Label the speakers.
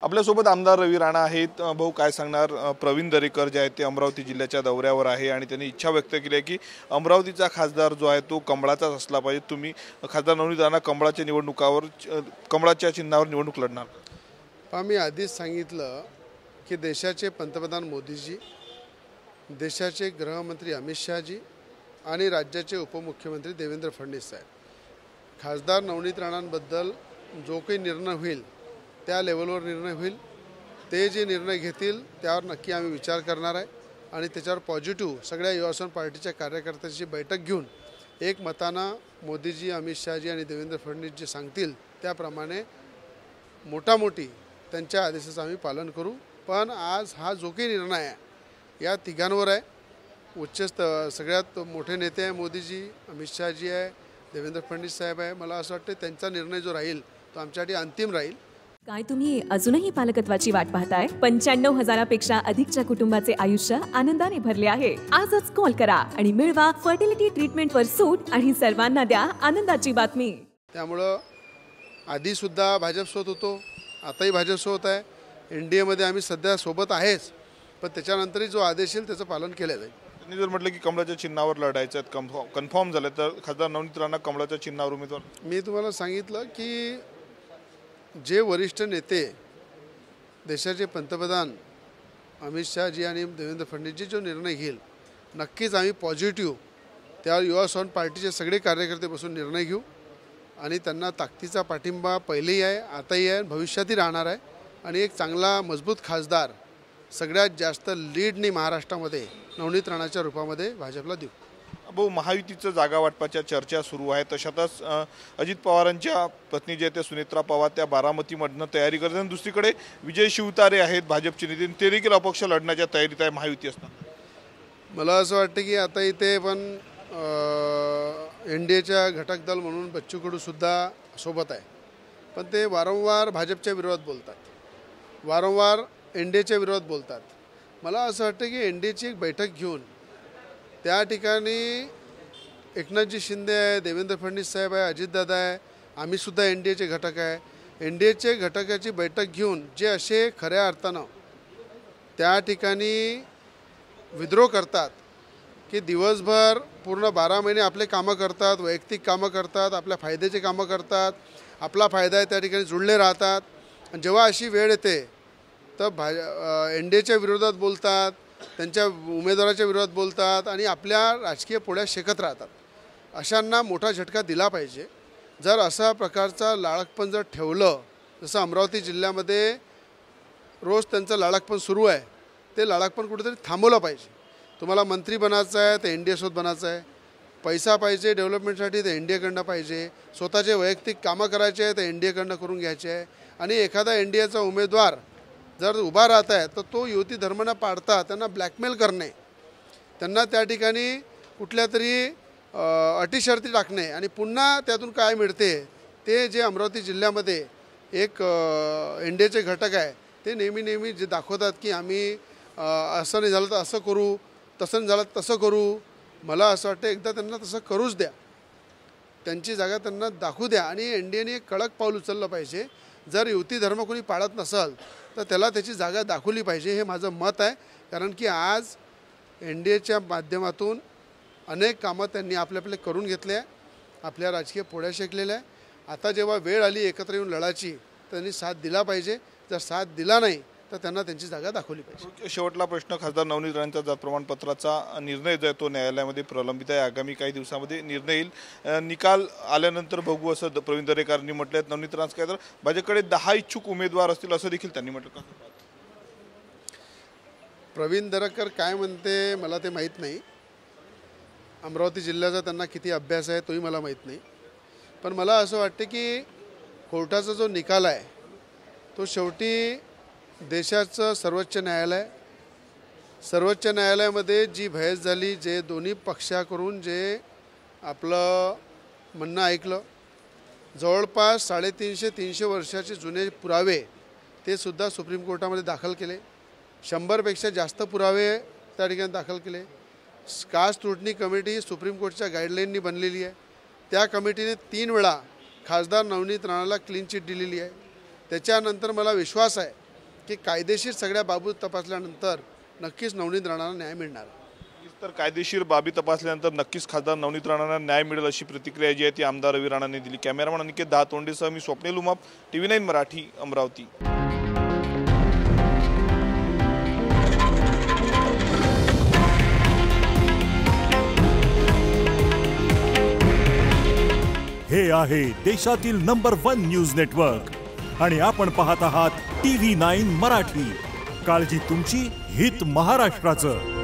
Speaker 1: आपल्यासोबत आमदार रवी राणा आहेत। भाऊ काय सांगणार, प्रवीण दरेकर जे आहेत ते अमरावती जिल्ह्याच्या दौऱ्यावर आहे आणि त्यांनी इच्छा व्यक्त केली आहे की अमरावतीचा खासदार जो आहे तो कमळाचाच असला पाहिजे। तुम्ही खासदार नवनीत राणा कमळाच्या निवडणुकावर कमळाच्या चिन्हावर निवडणूक लढणार?
Speaker 2: आम्ही आधीच सांगितलं की देशाचे पंतप्रधान मोदीजी, देशाचे गृहमंत्री अमित शहाजी आणि राज्याचे उपमुख्यमंत्री देवेंद्र फडणवीस साहेब, खासदार नवनीत राणांबद्दल जो काही निर्णय होईल त्या लेवलवर निर्णय होईल। ते जे निर्णय घेतील त्यावर नक्की आम्ही विचार करणार आहे आणि त्याच्यावर पॉझिटिव्ह सगळ्या युवासन पार्टीच्या कार्यकर्त्यांची बैठक घेऊन एक मतानं मोदीजी, अमित शहाजी आणि देवेंद्र फडणवीस जे सांगतील त्याप्रमाणे मोठी त्यांच्या आदेशाचं आम्ही पालन करू। पण आज हा जो काही निर्णय आहे या तिघांवर आहे। सगळ्यात मोठे नेते आहे मोदीजी, अमित शहाजी आहे, देवेंद्र फडणवीस साहेब आहे। मला असं वाटतं त्यांचा निर्णय जो राहील तो आमच्यासाठी अंतिम राहील।
Speaker 3: काय तुम्ही अजूनही पालकत्वाची वाट पाहताय? 95,000पेक्षा अधिकच्या कुटुंबाचे आयुष्य आनंदाने भरले आहे। आजच कॉल करा आणि मिळवा फर्टिलिटी ट्रीटमेंटवर सूट आणि सर्वांना द्या आनंदाची बातमी।
Speaker 2: त्यामुळे आधी सुद्धा भाजप सोबत होतो, आताही भाजप सोबत आहे। NDA मध्ये आम्ही सध्या सोबत आहेच, पण त्याच्यानंतरही जो आदेश येईल त्याचं पालन केलं जाईल।
Speaker 1: त्यांनी जर म्हटलं की कमळाच्या चिन्हावर लढायचं कन्फर्म झालं तर खासदार नवनीत राणा कमळाच्या चिन्हावर उमेदवार?
Speaker 2: मी तुम्हाला सांगितलं की जे वरिष्ठ नेते, देशाचे पंतप्रधान अमित शहाजी आणि देवेंद्र फडणवीसजी जो निर्णय घेईल नक्कीच आम्ही पॉझिटिव्ह त्या युवा स्वाभिमान पार्टीचे सगळे कार्यकर्ते बसून निर्णय घेऊ आणि त्यांना ताकदीचा पाठिंबा पहिलेही आहे, आताही आहे, भविष्यातही राहणार आहे आणि एक चांगला मजबूत खासदार सगळ्यात जास्त लीडनी महाराष्ट्रामध्ये नवनीत राणाच्या रूपामध्ये भाजपला देऊ।
Speaker 1: भाऊ, महायुतीचं जागा वाटपाच्या चर्चा सुरू आहे। तशातच अजित पवारांच्या पत्नी जे ते सुनेत्रा पवार त्या बारामतीमधनं तयारी करतात आणि दुसरीकडे विजय शिवतारे आहेत भाजपचे नेते, ते देखील अपक्ष लढण्याच्या तयारीत आहे महायुती असताना।
Speaker 2: मला असं वाटतं की आता इथे पण NDAच्या घटक दल म्हणून बच्चू कडू सुद्धा सोबत आहे, पण ते वारंवार भाजपच्या विरोधात बोलतात, वारंवार NDAच्या विरोधात बोलतात। मला असं वाटतं की NDAची एक बैठक घेऊन त्या ठिकाणी एकनाथजी शिंदे आहे, देवेंद्र फडणवीस साहेब आहे, अजितदादा आहे, आम्ही सुद्धा NDAचे घटक आहे। NDAचे घटकाची बैठक घेऊन जे असे खऱ्या अर्थानं त्या ठिकाणी विद्रोह करतात की दिवसभर पूर्ण 12 महिने आपले कामं करतात, वैयक्तिक कामं करतात, आपल्या फायद्याचे कामं करतात, आपला फायदा आहे त्या ठिकाणी जुळले राहतात आणि जेव्हा अशी वेळ येते तर NDAच्या विरोधात बोलतात, त्यांच्या उमेदवाराच्या विरोधात बोलतात आणि आपल्या राजकीय पोळ्या शेकत राहतात। अशांना मोठा झटका दिला पाहिजे। जर असा प्रकारचा लाळकपण जर ठेवलं, जसं अमरावती जिल्ह्यामध्ये रोज त्यांचं लाळकपण सुरू आहे, ते लाळकपण कुठेतरी थांबवलं पाहिजे। तुम्हाला मंत्री बनायचं आहे तर NDA सोबत बनायचं आहे, पैसा पाहिजे डेव्हलपमेंटसाठी तर NDA कडनं पाहिजे, स्वतःचे वैयक्तिक कामं करायचे आहे तर NDA कडनं करून घ्यायचे आहे आणि एखादा NDAचा उमेदवार जर उभा राहत आहे तर तो युती धर्म न पाडता त्यांना ब्लॅकमेल करणे, त्यांना त्या ठिकाणी कुठल्या तरी अटी शर्ती टाकणे आणि पुन्हा त्यातून काय मिळते ते जे अमरावती जिल्ह्यामध्ये एक NDAचे घटक आहे ते नेहमी जे दाखवतात की आम्ही असं नाही झालं तर असं करू, तसं नाही झालं तसं करू। मला असं वाटतं एकदा त्यांना तसं करूच द्या, त्यांची जागा त्यांना दाखवू द्या आणि NDAने एक कडक पाऊल उचललं पाहिजे। जर युती धर्म कोणी पाळत नसेल तर त्याला त्याची जागा दाखवली पाहिजे, हे माझं मत आहे। कारण की आज NDAच्या माध्यमातून अनेक कामं त्यांनी आपले करून घेतले आहे, आपल्या राजकीय पोळ्या शेकलेल्या आहे। आता जेव्हा वेळ आली एकत्र येऊन लढायची त्यांनी साथ दिला पाहिजे, जर साथ दिला नाही तर त्यांना त्यांची जागा दाखवली पाहिजे।
Speaker 1: शेवटला प्रश्न, खासदार नवनीत राणांचा जात प्रमाणपत्राचा निर्णय जो आहे तो न्यायालयामध्ये प्रलंबित आहे, आगामी काही दिवसामध्ये निर्णय येईल, निकाल आल्यानंतर बघू असं प्रवीण दरेकरांनी म्हटलं आहे। नवनीत राणांचं काय तर भाजपकडे 10 इच्छुक उमेदवार असतील असं देखील त्यांनी म्हटलं।
Speaker 2: प्रवीण दरेकर काय म्हणते मला ते माहीत नाही, अमरावती जिल्ह्याचा त्यांना किती अभ्यास आहे तोही मला माहीत नाही, पण मला असं वाटतं की कोर्टाचा जो निकाल आहे तो शेवटी देशाचं सर्वोच्च न्यायालय, सर्वोच्च न्यायालयामध्ये जी बहस झाली, जे दोन्ही पक्षाकडून जे आपलं म्हणणं ऐकलं, जवळपास 350 वर्षाचे जुने पुरावे ते सुद्धा सुप्रीम कोर्टामध्ये दाखल केले, 100पेक्षा जास्त पुरावे त्या ठिकाणी दाखल केले। कास्ट स्क्रुटनी कमिटी सुप्रीम कोर्टच्या गाईडलाईननी बनलेली आहे, त्या कमिटीने 3 वेळा खासदार नवनीत राणाला क्लीन चिट दिलेली आहे। त्याच्यानंतर मला विश्वास आहे की कायदेशीर सगळ्या बाबी तपासल्यानंतर नक्कीच नवनीत राणांना न्याय मिळणार.
Speaker 1: तर कायदेशीर बाबी तपासल्यानंतर नक्कीच खासदार नवनीत राणांना न्याय मिळेल अशी प्रतिक्रिया जी आहे ती आमदार रवी राणांनी दिली. कॅमेरामन अनिकेत दहातोंडेसह मी स्वप्नील उमाप, TV9 मराठी, अमरावती.
Speaker 4: हे आहे देशातील नंबर 1 न्यूज नेटवर्क आणि आपण पाहत आहात TV9 मराठी. काळजी तुमची, हित महाराष्ट्राचं.